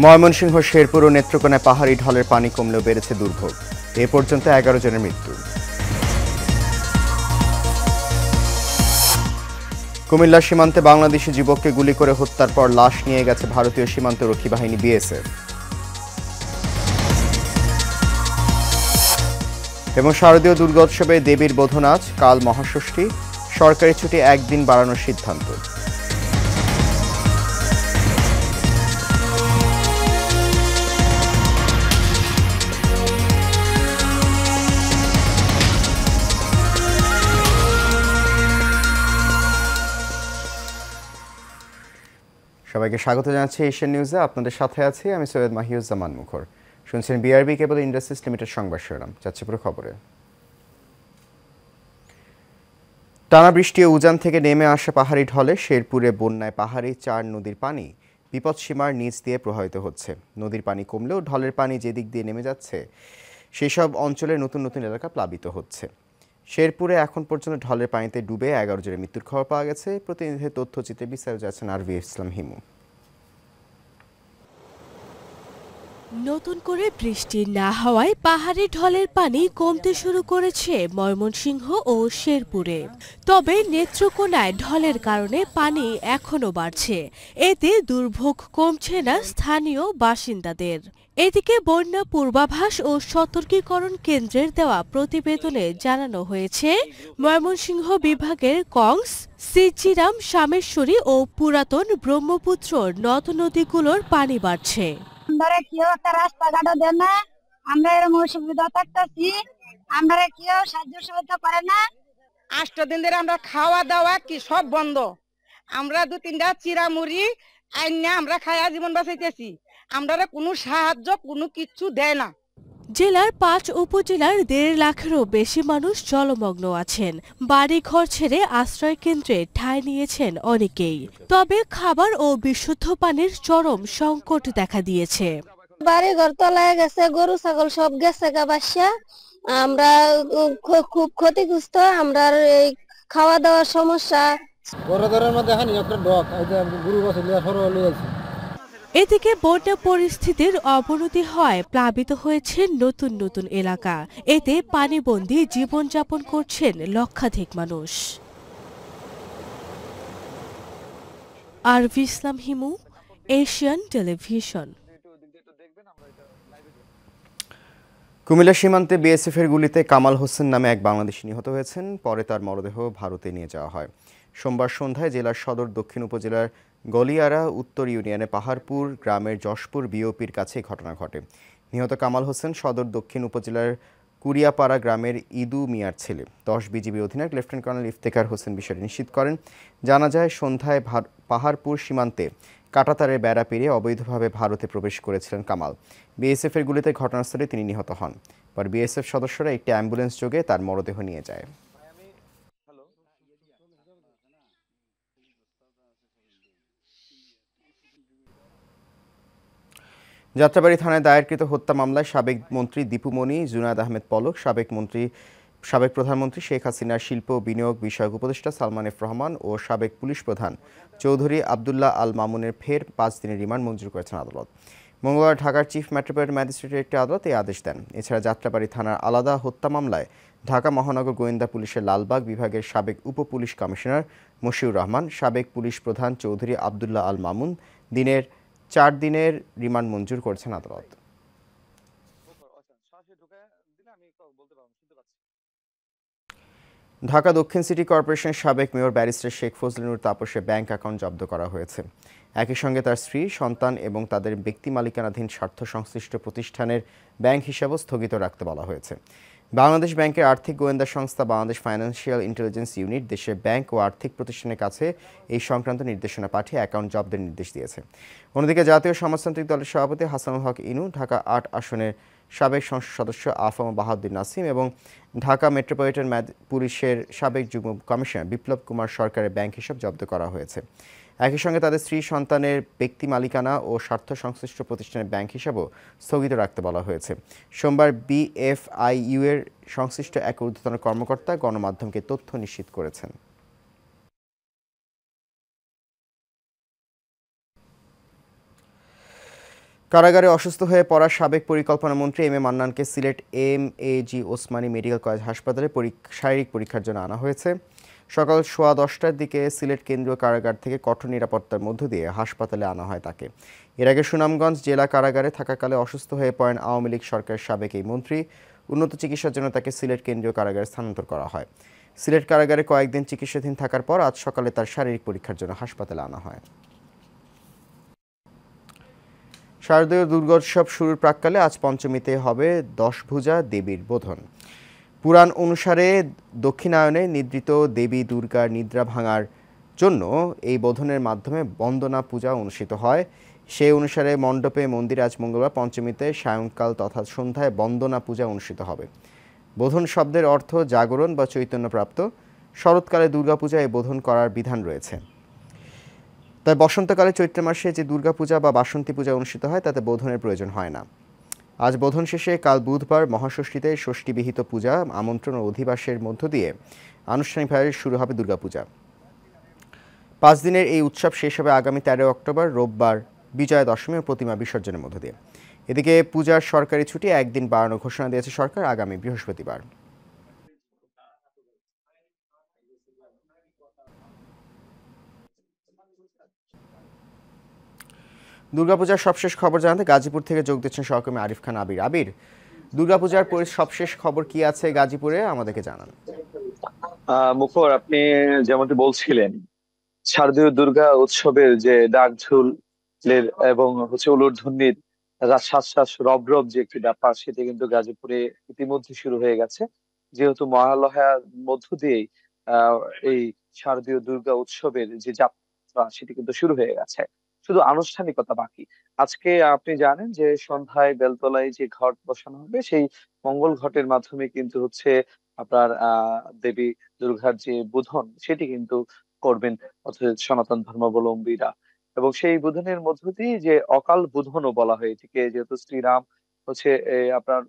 ময়মনসিংহ শেরপুর ও নেত্রকোনায় পাহাড়ি ঢলের পানি কমলেও বেড়েছে দুর্ভোগ। এ পর্যন্ত 11 জনের মৃত্যু। কুমিল্লা সীমান্তে বাংলাদেশি যুবককে গুলি করে হত্যার পর লাশ নিয়ে গেছে ভারতীয় সীমান্তরক্ষী বাহিনী বিএসএফ। এবং শারদীয় দুর্গোৎসবে দেবীর বোধনাচ, কাল মহাষষ্ঠী, সরকারি ছুটি একদিন বাড়ানোর সিদ্ধান্ত। সবাইকে স্বাগত জানাচ্ছি এশিয়ান নিউজে। আপনাদের সাথে আছি আমি সৈয়দ মাহিউজ্জামান মুখর। শুনছেন বিআরবি কেবল ইন্ডাস্ট্রিজ লিমিটেড সংবাদ শিরোনাম। যাচ্ছে পুরো খবরে। টানা বৃষ্টি ও উজান থেকে নেমে আসা পাহাড়ি ঢলে শেরপুরে বন্যায় পাহাড়ি 4 নদীর পানি বিপদসীমার নিচ দিয়ে প্রবাহিত হচ্ছে। নদীর পানি কমলেও ঢলের পানি যেদিক দিয়ে নেমে যাচ্ছে সেসব অঞ্চলে নতুন নতুন এলাকা প্লাবিত হচ্ছে। শেরপুরে এখন পর্যন্ত ঢলের পানিতে ডুবে 11 জনের মৃত্যুর খবর পাওয়া গেছে। প্রতিনিধির তথ্যচিত্রে বিস্তারিত যাচ্ছেন আরভি ইসলাম হিমু। নতুন করে বৃষ্টি না হওয়ায় পাহাড়ি ঢলের পানি কমতে শুরু করেছে ময়মনসিংহ ও শেরপুরে। তবে নেত্রকোনায় ঢলের কারণে পানি এখনো বাড়ছে। এতে দুর্ভোগ কমছে না স্থানীয় বাসিন্দাদের। এদিকে বন্যা পূর্বাভাস ও সতর্কীকরণ কেন্দ্রের দেওয়া প্রতিবেদনে জানানো হয়েছে, ময়মনসিংহ বিভাগের কংস, সিচিরাম, শামেশ্বরী ও পুরাতন ব্রহ্মপুত্র নদ নদীগুলোর পানি বাড়ছে। আমরা কেউ একটা রাস্তাঘাটও দেন না, আমরা এরকম অসুবিধা থাকতেছি, আমরা কেউ সাহায্য সহায়তা করে না। 8 দিন ধরে আমরা খাওয়া দাওয়া কি সব বন্ধ। আমরা 2-3টা চিরামুড়ি আইনা আমরা খায়া জীবন বাঁচাইতেছি। আমরা কোনো সাহায্য কোনো কিছু দেয় না। জেলার 5 উপজেলার 1.5 লাখেরও বেশি মানুষ জলমগ্ন আছেন। বাড়ি ঘর ছেড়ে আশ্রয় কেন্দ্রে ঠাঁই নিয়েছেন অনেকেই। তবে খাবার ও বিশুদ্ধ পানির চরম সংকট দেখা দিয়েছে। বাড়ি ঘর তলায় গেছে, গরু ছাগল সব গেছে গা বাসা। আমরা খুব ক্ষতিগ্রস্ত। আমরা এই খাওয়া দাওয়ার সমস্যা। এদিকে বন্যা পরিস্থিতির অবনতি হয় প্লাবিত হয়েছে নতুন নতুন এলাকা। এতে পানিবন্দী জীবনযাপন করছেন লক্ষাধিক মানুষ। আরভি ইসলাম হিমু, এশিয়ান টেলিভিশন। কুমিল্লা সীমান্তে বিএসএফের গুলিতে কামাল হোসেন নামে এক বাংলাদেশি নিহত হয়েছেন। পরে তার মরদেহ ভারতে নিয়ে যাওয়া হয়। সোমবার সন্ধ্যায় জেলার সদর দক্ষিণ উপজেলার গলিয়ারা উত্তর ইউনিয়নে পাহাড়পুর গ্রামের যশপুর বিওপির কাছে ঘটনা ঘটে। নিহত কামাল হোসেন সদর দক্ষিণ উপজেলার কুরিয়াপাড়া গ্রামের ইদু মিয়ার ছেলে। 10 বিজিবি অধিনায়ক লেফটেন্যান্ট কর্নেল ইফতেখার হোসেন বিষয়টি নিশ্চিত করেন। জানা যায়, সন্ধ্যায় পাহাড়পুর সীমান্তে কাঁটাতারের বেড়া পেরিয়ে অবৈধভাবে ভারতে প্রবেশ করেছিলেন কামাল। বিএসএফের গুলিতে ঘটনাস্থলে তিনি নিহত হন। পর বিএসএফ সদস্যরা একটি অ্যাম্বুলেন্স যোগে তার মরদেহ নিয়ে যায়। যাত্রাবাড়ী থানায় দায়েরকৃত হত্যা মামলায় সাবেক মন্ত্রী দীপু মনি, জুনায়েদ আহমেদ পলক, সাবেক প্রধানমন্ত্রী শেখ হাসিনার শিল্প ও বিনিয়োগ বিষয়ক উপদেষ্টা সালমান এফ রহমান ও সাবেক পুলিশ প্রধান চৌধুরী আবদুল্লাহ আল মামুনের ফের 5 দিনের রিমান্ড মঞ্জুর করেছেন আদালত। মঙ্গলবার ঢাকার চিফ মেট্রোপলিটন ম্যাজিস্ট্রেটের একটি আদালত এই আদেশ দেন। এছাড়া যাত্রাবাড়ী থানার আলাদা হত্যা মামলায় ঢাকা মহানগর গোয়েন্দা পুলিশের লালবাগ বিভাগের সাবেক উপ পুলিশ কমিশনার মশিউর রহমান, সাবেক পুলিশ প্রধান চৌধুরী আবদুল্লাহ আল মামুন 4 দিনের রিমান্ড মঞ্জুর করেছেন আদালত। ঢাকা দক্ষিণ সিটি কর্পোরেশনের সাবেক মেয়র ব্যারিস্টার শেখ ফজলুর তাপসের ব্যাংক অ্যাকাউন্ট জব্দ করা হয়েছে। একই সঙ্গে তার স্ত্রী, সন্তান এবং তাদের ব্যক্তি মালিকানাধীন স্বার্থ সংশ্লিষ্ট প্রতিষ্ঠানের ব্যাংক হিসাবও স্থগিত রাখতে বলা হয়েছে। বাংলাদেশ ব্যাংকের আর্থিক গোয়েন্দা সংস্থা বাংলাদেশ ফাইন্যান্সিয়াল ইন্টেলিজেন্স ইউনিট দেশের ব্যাংক ও আর্থিক প্রতিষ্ঠানের কাছে এই সংক্রান্ত নির্দেশনা পাঠিয়ে অ্যাকাউন্ট জব্দের নির্দেশ দিয়েছে। অন্যদিকে জাতীয় সমাজতান্ত্রিক দলের সভাপতি হাসানুল হক ইনু, ঢাকা 8 আসনের সাবেক সংসদ সদস্য আফম বাহাউদ্দিন নাসিম এবং ঢাকা মেট্রোপলিটন পুলিশের সাবেক যুগ্ম কমিশনার বিপ্লব কুমার সরকারের ব্যাংক হিসাব জব্দ করা হয়েছে। একই সঙ্গে তাদের স্ত্রী, সন্তানের ব্যক্তি মালিকানা ও স্বার্থ সংশ্লিষ্ট প্রতিষ্ঠানের ব্যাংক হিসাবও স্থগিত রাখতে বলা হয়েছে। সোমবার বিএফআইইউ এর সংশ্লিষ্ট এক ঊর্ধ্বতন কর্মকর্তা গণমাধ্যমকে তথ্য নিশ্চিত করেছেন। কারাগারে অসুস্থ হয়ে পড়া সাবেক পরিকল্পনা মন্ত্রী এম এ মান্নানকে Sylhet MAG Osmani medical college হাসপাতালে শারীরিক পরীক্ষার জন্য আনা হয়েছে। সকাল 10:15টার দিকে সিলেট কেন্দ্রীয় কারাগার থেকে কঠোর নিরাপত্তার মধ্য দিয়ে হাসপাতালে আনা হয় তাকে। এর আগে সুনামগঞ্জ জেলা কারাগারে থাকাকালে অসুস্থ হয়ে পড়েন আওয়ামী লীগ সরকারের সাবেক এই মন্ত্রী। উন্নত চিকিৎসার জন্য তাকে সিলেট কেন্দ্রীয় কারাগারে স্থানান্তর করা হয়। সিলেট কারাগারে কয়েকদিন চিকিৎসাধীন থাকার পর আজ সকালে তার শারীরিক পরীক্ষার জন্য হাসপাতালে আনা হয়। শারদীয় দুর্গোৎসব শুরুর প্রাক্কালে আজ পঞ্চমীতে হবে 10 ভুজা দেবীর বোধন। পুরাণ অনুসারে দক্ষিণায়নে নিদ্রিত দেবী দুর্গার নিদ্রা ভাঙার জন্য এই বোধনের মাধ্যমে বন্দনা পূজা অনুষ্ঠিত হয়। সেই অনুসারে মণ্ডপে মন্দিরে আজ মঙ্গলবার পঞ্চমীতে সায়ংকাল তথা সন্ধ্যায় বন্দনা পূজা অনুষ্ঠিত হবে। বোধন শব্দের অর্থ জাগরণ বা চৈতন্যপ্রাপ্ত। শরৎকালে দুর্গাপূজা এই বোধন করার বিধান রয়েছে। তাই বসন্তকালে চৈত্র মাসে যে দুর্গাপূজা বা বাসন্তী পূজা অনুষ্ঠিত হয় তাতে বোধনের প্রয়োজন হয় না। আজ বোধন শেষে কাল বুধবার মহাষষ্ঠীতে ষষ্ঠীবিহিত পূজা, আমন্ত্রণ ও অধিবাসের মধ্য দিয়ে আনুষ্ঠানিকভাবে শুরু হবে দুর্গাপূজা। 5 দিনের এই উৎসব শেষ হবে আগামী 13 অক্টোবর রোববার বিজয়া দশমী ও প্রতিমা বিসর্জনের মধ্য দিয়ে। এদিকে পূজার সরকারি ছুটি একদিন বাড়ানোর ঘোষণা দিয়েছে সরকার আগামী বৃহস্পতিবার। দুর্গাপূজার সবশেষ খবর জানাতে গাজীপুর থেকে যোগ দিচ্ছেন সহকর্মী আরিফ খান আবির। আবির, দুর্গাপূজার সবশেষ খবর কি আছে গাজীপুরে আমাদেরকে জানান। মুখর, আপনি যেমনটি বলছিলেন, শারদীয় দুর্গা উৎসবের যে ডাকঢোলের এবং উলুধ্বনির শ্বাস রব রব যে একটি ব্যাপার, সেটি কিন্তু গাজীপুরে ইতিমধ্যে শুরু হয়ে গেছে। যেহেতু মহালয়ার মধ্য দিয়েই এই শারদীয় দুর্গা উৎসবের যে যাত্রা সেটি কিন্তু শুরু হয়ে গেছে, শুধু আনুষ্ঠানিকতা বাকি। আজকে আপনি জানেন যে সন্ধ্যায় বেলতলায় যে ঘট বসানো হবে, সেই মঙ্গল ঘটের মাধ্যমে কিন্তু আপনার দেবী দুর্গার যে বোধন সেটি কিন্তু করবেন অর্থাৎ সনাতন ধর্মাবলম্বীরা। এবং সেই বোধনের মধ্য দিয়ে যে অকাল বোধনও বলা হয় এটিকে, যেহেতু শ্রীরাম আপনার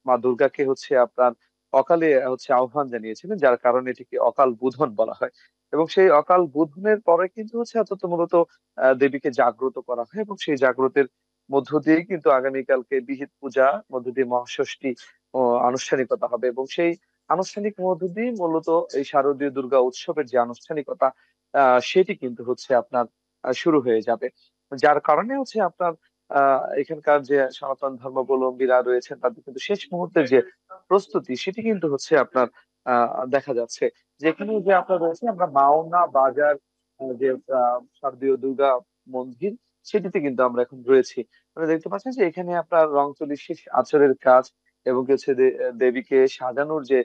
মা দুর্গাকে আপনার অকালে আহ্বান জানিয়েছিলেন, যার কারণে এটিকে অকাল বোধন বলা হয়। এবং সেই অকাল বোধনের পরে কিন্তু অর্থাৎ মূলত দেবীকে জাগ্রত করা হয় এবং সেই জাগ্রতের মধ্য দিয়ে কিন্তু আগামীকালকে বিহিত পূজা মধ্য দিয়ে মহাষষ্ঠী ও আনুষ্ঠানিকতা হবে। এবং সেই আনুষ্ঠানিক মধ্য দিয়ে মূলত এই শারদীয় দুর্গা উৎসবের যে আনুষ্ঠানিকতা সেটি কিন্তু আপনার শুরু হয়ে যাবে। যার কারণে আপনার এখানকার যে সনাতন ধর্মাবলম্বীরা রয়েছেন তাদের কিন্তু শেষ মুহূর্তের যে প্রস্তুতি সেটি কিন্তু আপনার দেখা যাচ্ছে। যেখানে যে আপনার রয়েছে আমরা মাওনা বাজার যে শারদীয় দুর্গা মন্দির, সেটিতে কিন্তু আমরা এখন রয়েছি। আপনারা দেখতে পাচ্ছেন যে এখানে আপনার রং তুলি শেষ আঁচড়ের কাজ এবং দেবীকে সাজানোর যে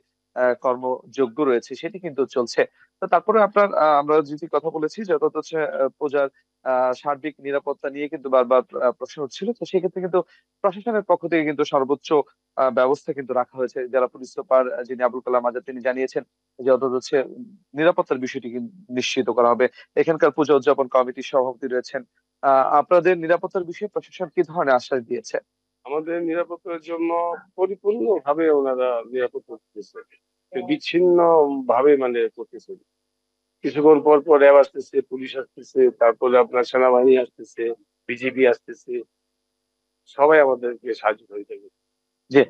কর্মযজ্ঞ রয়েছে সেটি কিন্তু চলছে। তো তারপরে আপনার আমরা যদি কথা বলেছি যে অর্থাৎ পূজার সার্বিক নিরাপত্তা নিয়ে কিন্তু বারবার প্রশ্ন হচ্ছিল, তো সেক্ষেত্রে কিন্তু প্রশাসনের পক্ষ থেকে কিন্তু সর্বোচ্চ ব্যবস্থা কিন্তু রাখা হয়েছে। জেলা পুলিশ সুপার যিনি আবুল কালাম আজাদ, তিনি জানিয়েছেন যে অর্থাৎ নিরাপত্তার বিষয়টি কিন্তু নিশ্চিত করা হবে। এখানকার পূজা উদযাপন কমিটির সভাপতি রয়েছেন। আপনাদের নিরাপত্তার বিষয়ে প্রশাসন কি ধরনের আশ্বাস দিয়েছে? আমাদের নিরাপত্তার জন্য পরিপূর্ণ ভাবে ওনারা নিরাপত্তা করতেছে, বিচ্ছিন্ন ভাবে করতেছে। কিছুক্ষণ পর পর র্যাব আসতেছে, পুলিশ আসতেছে, তারপরে আপনার সেনাবাহিনী আসতেছে, বিজিবি আসতেছে, সবাই আমাদেরকে সাহায্য করে থাকে। যে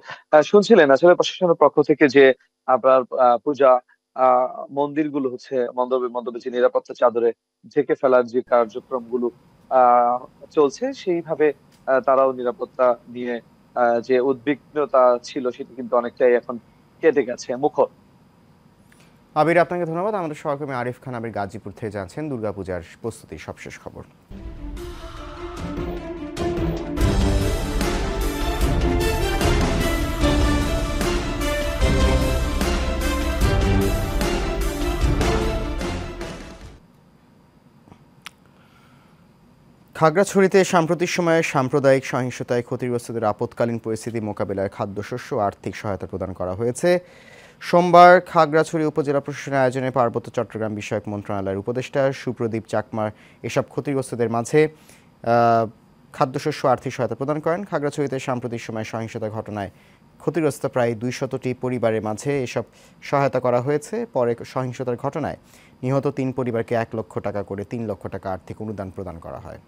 শুনছিলেন আসলে প্রশাসনের পক্ষ থেকে যে আপনার পূজা মন্দিরগুলো মণ্ডপে যে নিরাপত্তা চাদরে ঢেকে ফেলার যে কার্যক্রমগুলো চলছে, সেইভাবে তারাও নিরাপত্তা নিয়ে যে উদ্বিগ্নতা ছিল সেটি কিন্তু অনেকটাই এখন কেটে গেছে। মুখর। আবির, আপনাকে ধন্যবাদ। আমাদের সহকর্মী আরিফ খান আবির গাজীপুর থেকে জানছেন দুর্গাপূজার প্রস্তুতির সবশেষ খবর। খাগড়াছড়িতে সাম্প্রতিক সময়ে সাম্প্রদায়িক সহিংসতায় ক্ষতিগ্রস্তদের আপৎকালীন পরিস্থিতি মোকাবিলায় খাদ্যশস্য ও আর্থিক সহায়তা প্রদান করা হয়েছে। সোমবার খাগড়াছড়ি উপজেলা প্রশাসনের আয়োজনে পার্বত্য চট্টগ্রাম বিষয়ক মন্ত্রণালয়ের উপদেষ্টা সুপ্রদীপ চাকমার এসব ক্ষতিগ্রস্তদের মাঝে খাদ্যশস্য আর্থিক সহায়তা প্রদান করেন। খাগড়াছড়িতে সাম্প্রতিক সময়ে সহিংসতার ঘটনায় ক্ষতিগ্রস্ত প্রায় 200টি পরিবারের মাঝে এসব সহায়তা করা হয়েছে। পরে সহিংসতার ঘটনায় নিহত 3 পরিবারকে 1 লক্ষ টাকা করে 3 লক্ষ টাকা আর্থিক অনুদান প্রদান করা হয়।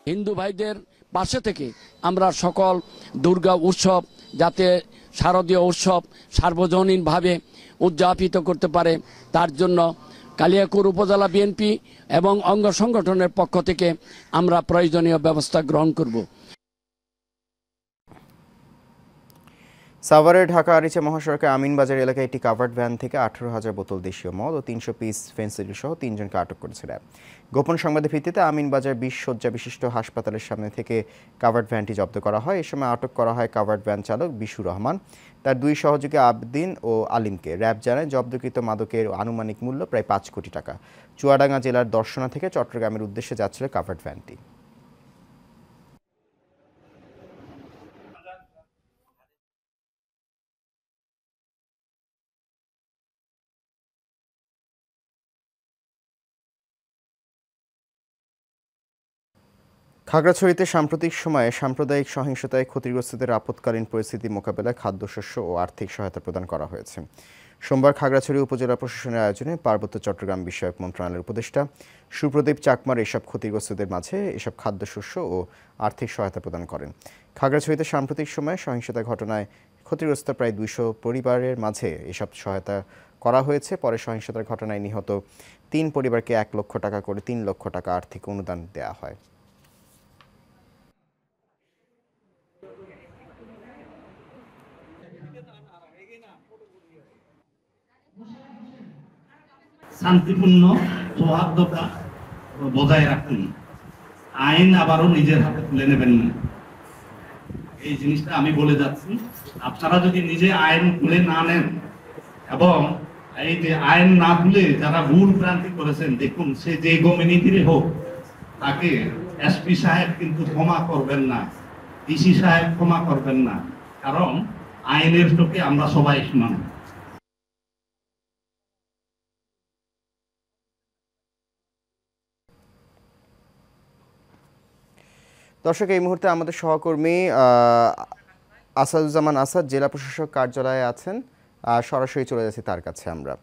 হিন্দু ভাইদের পাশে থেকে আমরা সকল দুর্গা উৎসব যাতে শারদীয় উৎসব সার্বজনীনভাবে উদযাপিত করতে পারে তার জন্য কালিয়াকৈর উপজেলা বিএনপি এবং অঙ্গ সংগঠনের পক্ষ থেকে আমরা প্রয়োজনীয় ব্যবস্থা গ্রহণ করব। সাভারের ঢাকা আরিচা মহাসড়কে আমিনবাজার এলাকায় একটি কাভার্ড ভ্যান থেকে 18,000 বোতল দেশীয় মদ ও 300 পিস ফেন্সিডিল সহ 3 জনকে আটক করেছে র্যাব। গোপন সংবাদের ভিত্তিতে আমিনবাজার 20 শয্যা বিশিষ্ট হাসপাতালের সামনে থেকে কাভার্ড ভ্যানটি জব্দ করা হয়। এ সময় আটক করা হয় কাভার্ড ভ্যান চালক বিশু রহমান, তার 2 সহযোগী আবদিন ও আলিমকে। র্যাব জানায় জব্দকৃত মাদকের আনুমানিক মূল্য প্রায় 5 কোটি টাকা। চুয়াডাঙ্গা জেলার দর্শনা থেকে চট্টগ্রামের উদ্দেশ্যে যাচ্ছিল কাভার্ড ভ্যানটি। খাগড়াছড়িতে সাম্প্রতিক সময়ে সাম্প্রদায়িক সহিংসতায় ক্ষতিগ্রস্তদের আপৎকালীন পরিস্থিতি মোকাবেলায় খাদ্যশস্য ও আর্থিক সহায়তা প্রদান করা হয়েছে। সোমবার খাগড়াছড়ি উপজেলা প্রশাসনের আয়োজনে পার্বত্য চট্টগ্রাম বিষয়ক মন্ত্রণালয়ের উপদেষ্টা সুপ্রদীপ চাকমার এসব ক্ষতিগ্রস্তদের মাঝে এসব খাদ্যশস্য ও আর্থিক সহায়তা প্রদান করেন। খাগড়াছড়িতে সাম্প্রতিক সময়ে সহিংসতার ঘটনায় ক্ষতিগ্রস্ত প্রায় 200 পরিবারের মাঝে এসব সহায়তা করা হয়েছে। পরে সহিংসতার ঘটনায় নিহত 3 পরিবারকে 1 লক্ষ টাকা করে 3 লক্ষ টাকা আর্থিক অনুদান দেওয়া হয়। শান্তিপূর্ণ সৌহার্দ্যতা বজায় রাখুন, আইন আবারও নিজের হাতে তুলে নেবেন না। এই জিনিসটা আমি বলে যাচ্ছি, আপনারা যদি নিজে আইন তুলে না নেন এবং এই যে আইন না তুলে যারা ভুল ভ্রান্তি করেছেন, দেখুন সে যে কমিউনিটির হোক তাকে এসপি সাহেব কিন্তু ক্ষমা করবেন না, ডিসি সাহেব ক্ষমা করবেন না, কারণ আইনের চোখে আমরা সবাই সমান। দর্শক, এই মুহূর্তে আমাদের সহকর্মী আসাদুজ্জামান আসাদ জেলা প্রশাসক কার্যালয়ে আছেন, সরাসরি চলে যাচ্ছি তার কাছে আমরা।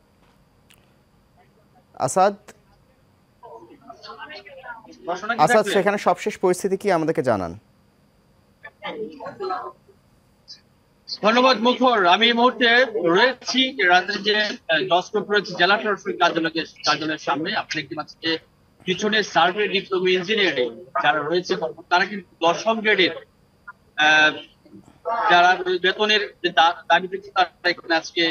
আসাদ, সেখানে সবশেষ পরিস্থিতি কি আমাদেরকে জানান। ধন্যবাদ মুখর। আমি এই মুহূর্তে রয়েছি রাজধানী যে জজকোর্ট রয়েছে জেলা প্রশাসনিক কার্যালয়ের সামনে। আপনি দেখতে পাচ্ছেন যে পিছনে সার্ভে ডিপ্লোমা ইঞ্জিনিয়ারিং যারা রয়েছে তারা কিন্তু 10ম গ্রেডের যারা বেতনের দাবিতে তারা এখানে আজকে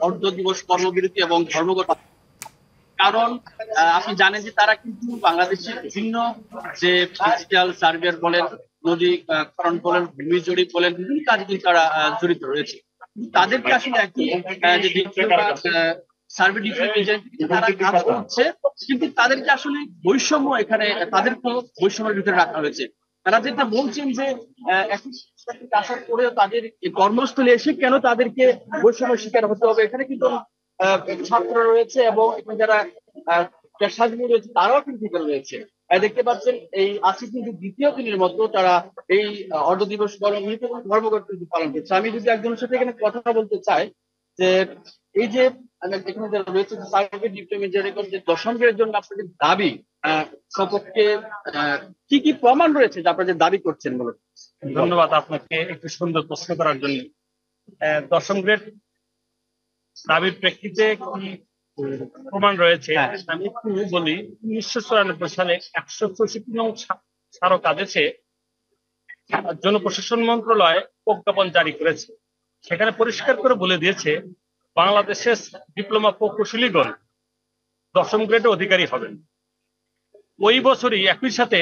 অর্ধ দিবস কর্মবিরতি এবং ধর্মঘট। কারণ আপনি জানেন যে তারা কিন্তু বাংলাদেশের বিভিন্ন যে ডিজিটাল সার্ভে বলেন, নদী খনন বলেন, ভূমি জরিপ বলেন, বিভিন্ন কাজে কিন্তু তারা জড়িত রয়েছে। তাদেরকে আসলে সার্ভে তারা কাজ করছে, কিন্তু তাদেরকে আসলে বৈষম্য এখানে তাদেরকে বৈষম্যের ভিতরে রাখা হয়েছে। তারা যেটা বলছেন যে আসার পরেও তাদের কর্মস্থলে এসে কেন তাদেরকে বৈষম্যের শিকার হতে হবে। এখানে কিন্তু ছাত্র রয়েছে এবং এখানে যারা পেশাজীবী রয়েছে তারাও কিন্তু রয়েছে। দেখতে পাচ্ছেন এই আজকে কিন্তু দ্বিতীয় দিনের মতো তারা এই অর্ধ দিবস ধর্মঘট পালন করছে। আমি যদি একজনের সাথে এখানে কথা বলতে চাই যে এই যে এখানে যারা রয়েছে সার্ভে ডিপ্লোমা ইঞ্জিনিয়ারিং যে 10ম গ্রেডের জন্য আপনাদের দাবি সপক্ষে কি কি প্রমাণ রয়েছে যে আপনারা যে দাবি করছেন বলুন। ধন্যবাদ আপনাকে একটু সুন্দর প্রশ্ন করার জন্য। 10ম গ্রেড দাবির প্রেক্ষিতে কি প্রমাণ রয়েছে আমি একটু বলি। 1994 সালে 164 নং স্মারক আদেশে জনপ্রশাসন মন্ত্রণালয় প্রজ্ঞাপন জারি করেছে। সেখানে পরিষ্কার করে বলে দিয়েছে বাংলাদেশের ডিপ্লোমা প্রকৌশলীগণ 10ম গ্রেডে অধিকারী হবেন। ওই বছরই একই সাথে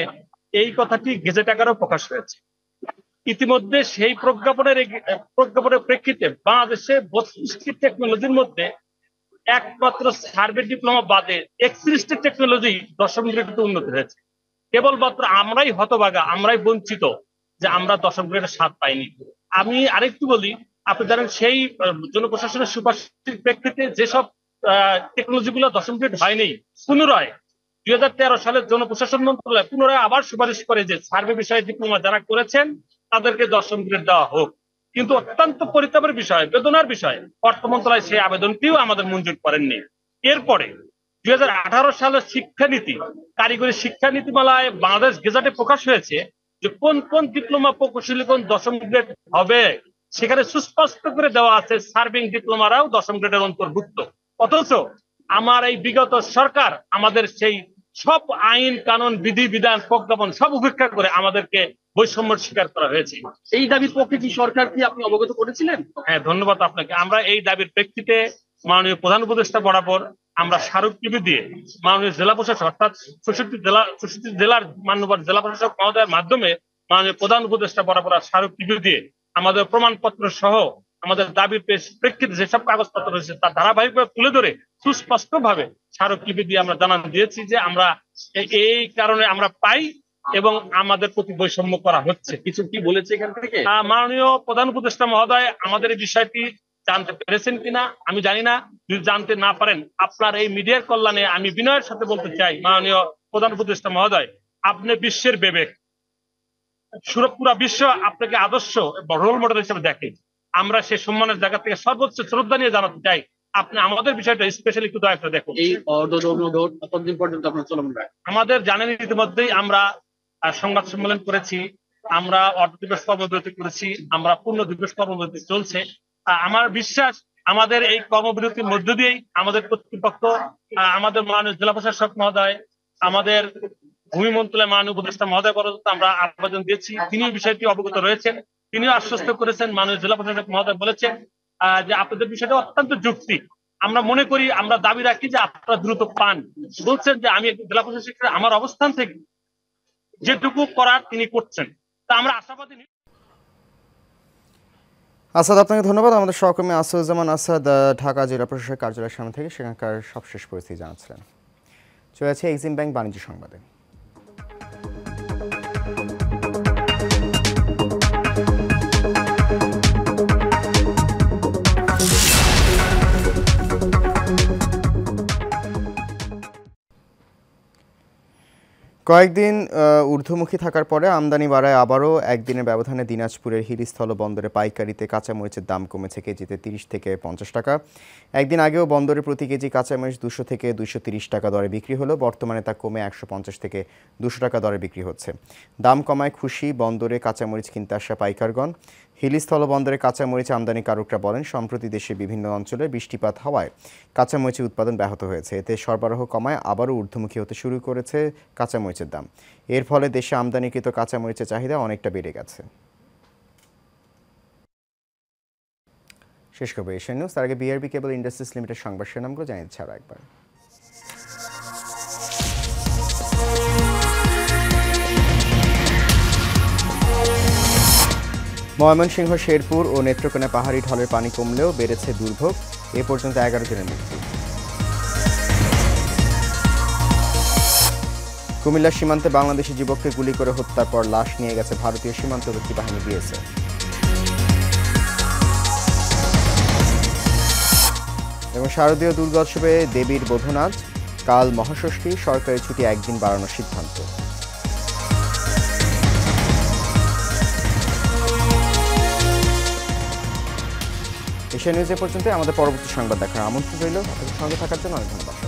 এই কথাটি গেজেট আকারেও প্রকাশ হয়েছে। ইতিমধ্যে সেই প্রজ্ঞাপনের প্রেক্ষিতে বাংলাদেশে 32টি টেকনোলজির মধ্যে একমাত্র সার্ভে ডিপ্লোমা বাদে 31টি টেকনোলজি 10ম গ্রেডে উন্নতি হয়েছে। কেবলমাত্র আমরাই হতভাগা, আমরাই বঞ্চিত যে আমরা 10ম গ্রেডের স্বাদ পাইনি। আমি আরেকটু বলি, আপনি জানেন সেই জনপ্রশাসনের সুপারিশের প্রেক্ষিতে যেসব টেকনোলজি গুলো 10ম গ্রেড হয়নি, পুনরায় 2013 সালে জনপ্রশাসন মন্ত্রণালয় পুনরায় আবার সুপারিশ করে যে সার্ভে বিষয়ে ডিপ্লোমা যারা করেছেন তাদেরকে 10ম গ্রেড দেওয়া হোক। কিন্তু অত্যন্ত পরিতাপের বিষয়, বেদনার বিষয়, অর্থ মন্ত্রণালয় সেই আবেদনটিও আমাদের মঞ্জুর করেননি। এরপরে 2018 সালের শিক্ষানীতি, কারিগরি শিক্ষানীতিমালায় বাংলাদেশ গেজেটে প্রকাশ হয়েছে যে কোন কোন ডিপ্লোমা প্রকৌশলী কোন 10ম গ্রেড হবে। সেখানে সুস্পষ্ট করে দেওয়া আছে সার্ভিং ডিপ্লোমারাও 10ম গ্রেডের অন্তর্ভুক্ত। অথচ আমার এই বিগত সরকার আমাদের সেই সব আইন কানুন বিধি বিধান প্রজ্ঞাপন সব উপেক্ষা করে আমাদেরকে বৈষম্যের শিকার করা হয়েছে। এই দাবির পক্ষে কি সরকারকে আপনি অবগত করেছিলেন? হ্যাঁ, ধন্যবাদ আপনাকে। আমরা এই দাবির প্রেক্ষিতে মাননীয় প্রধান উপদেষ্টা বরাবর আমরা স্মারকলিপি দিয়ে মাননীয় জেলা প্রশাসক অর্থাৎ 64 জেলার মাননীয় জেলা প্রশাসক মহোদয়ের মাধ্যমে মাননীয় প্রধান উপদেষ্টা বরাবর স্মারকলিপি দিয়ে আমাদের প্রমাণপত্র সহ আমাদের দাবির প্রেক্ষিতে যেসব কাগজপত্র রয়েছে তার ধারাবাহিকভাবে তুলে ধরে সুস্পষ্ট ভাবে স্মারকলিপি দিয়ে আমরা জানান দিয়েছি যে আমরা এই কারণে আমরা পাই এবং আমাদের প্রতি বৈষম্য করা হচ্ছে। কিছু কি বলেছে এখান থেকে? মাননীয় প্রধান উপদেষ্টা মহোদয় আমাদের এই বিষয়টি জানতে পেরেছেন কিনা আমি জানি না। যদি জানতে না পারেন, আপনার এই মিডিয়ার কল্যাণে আমি বিনয়ের সাথে বলতে চাই, মাননীয় প্রধান উপদেষ্টা মহোদয়, আপনি বিশ্বের বিবেক, পুরা বিশ্ব আপনাকে আদর্শ রোল মডেল হিসেবে দেখে। আমরা সেই সম্মানের জায়গা থেকে সর্বোচ্চ শ্রদ্ধা নিয়ে জানাতে চাই আপনি আমাদের বিষয়টা স্পেশালি একটু দয়া করে দেখুন। এই কতদিন পর্যন্ত আপনার চলমান রাখেন? আমাদের জানেন ইতিমধ্যেই আমরা সংবাদ সম্মেলন করেছি, আমরা অর্ধ দিবস কর্মবিরতি করেছি, আমরা পূর্ণ দিবস কর্মবিরতি চলছে। আমার বিশ্বাস আমাদের এই কর্মবিরতির মধ্য দিয়েই আমাদের কর্তৃপক্ষ, আমাদের মাননীয় জেলা প্রশাসক মহোদয়, আমাদের ভূমি মন্ত্রণালয়ের মাননীয় উপদেষ্টা মহোদয় পর্যন্ত আমরা আবেদন দিয়েছি। তিনিও বিষয়টি অবগত রয়েছেন, তিনিও আশ্বস্ত করেছেন। মাননীয় জেলা প্রশাসক মহোদয় বলেছেন যে আপনাদের বিষয়টা অত্যন্ত যুক্তি। আমরা মনে করি, আমরা দাবি রাখি যে আপনারা দ্রুত পান। বলছেন যে আমি জেলা প্রশাসক আমার অবস্থান থেকে যেটুকু করার তিনি করছেন, তা আমরা আশাবাদী। আসাদ, আপনাকে ধন্যবাদ। আমাদের সহকর্মী আসাদুজ্জামান আসাদ ঢাকা জেলা প্রশাসক কার্যালয়ের সামনে থেকে সেখানকার সবশেষ পরিস্থিতি জানাচ্ছিলেন। চলে আছে এক্সিম ব্যাংক বাণিজ্য সংবাদে। কয়েকদিন ঊর্ধ্বমুখী থাকার পরে আমদানি বাড়ায় আবারও একদিনের ব্যবধানে দিনাজপুরের হিলিস্থল বন্দরে পাইকারিতে কাঁচামরিচের দাম কমেছে কেজিতে 30 থেকে 50 টাকা। একদিন আগেও বন্দরে প্রতি কেজি কাঁচামরিচ 200 থেকে 230 টাকা দরে বিক্রি হলো, বর্তমানে তা কমে 150 থেকে 200 টাকা দরে বিক্রি হচ্ছে। দাম কমায় খুশি বন্দরে কাঁচামরিচ কিনতে আসা পাইকারগণ। হিলিস্থল বন্দরে কাঁচামরিচ আমদানিকারকরা বলেন, সম্প্রতি দেশের বিভিন্ন অঞ্চলে বৃষ্টিপাত হওয়ায় কাঁচামরিচের উৎপাদন ব্যাহত হয়েছে। এতে সরবরাহ কমায় আবারও ঊর্ধ্বমুখী হতে শুরু করেছে কাঁচামরিচের দাম। এর ফলে দেশে আমদানিকৃত কাঁচামরিচের চাহিদা অনেকটা বেড়ে গেছে। শেষ করবো এশিয়ান নিউজ। তার আগে বিআরবি কেবল ইন্ডাস্ট্রিজ লিমিটেড সংবাদ শিরোনামগুলো জানিয়ে দিচ্ছি আরও একবার। ময়মনসিংহ, শেরপুর ও নেত্রকোনা পাহাড়ি ঢলের পানি কমলেও বেড়েছে দুর্ভোগ, এ পর্যন্ত 11 জনের মৃত্যু। কুমিল্লার সীমান্তে বাংলাদেশি যুবককে গুলি করে হত্যার পর লাশ নিয়ে গেছে ভারতীয় সীমান্তরক্ষী বাহিনী বিএসএফ। এবং শারদীয় দুর্গোৎসবে দেবীর বোধনাচ, কাল মহাষষ্ঠী, সরকারি ছুটি একদিন বাড়ানোর সিদ্ধান্ত। এশিয়া নিউজ এ পর্যন্ত। আমাদের পরবর্তী সংবাদ দেখার আমন্ত্রণ রইল। আপনাদের সঙ্গে থাকার জন্য অনেক ধন্যবাদ।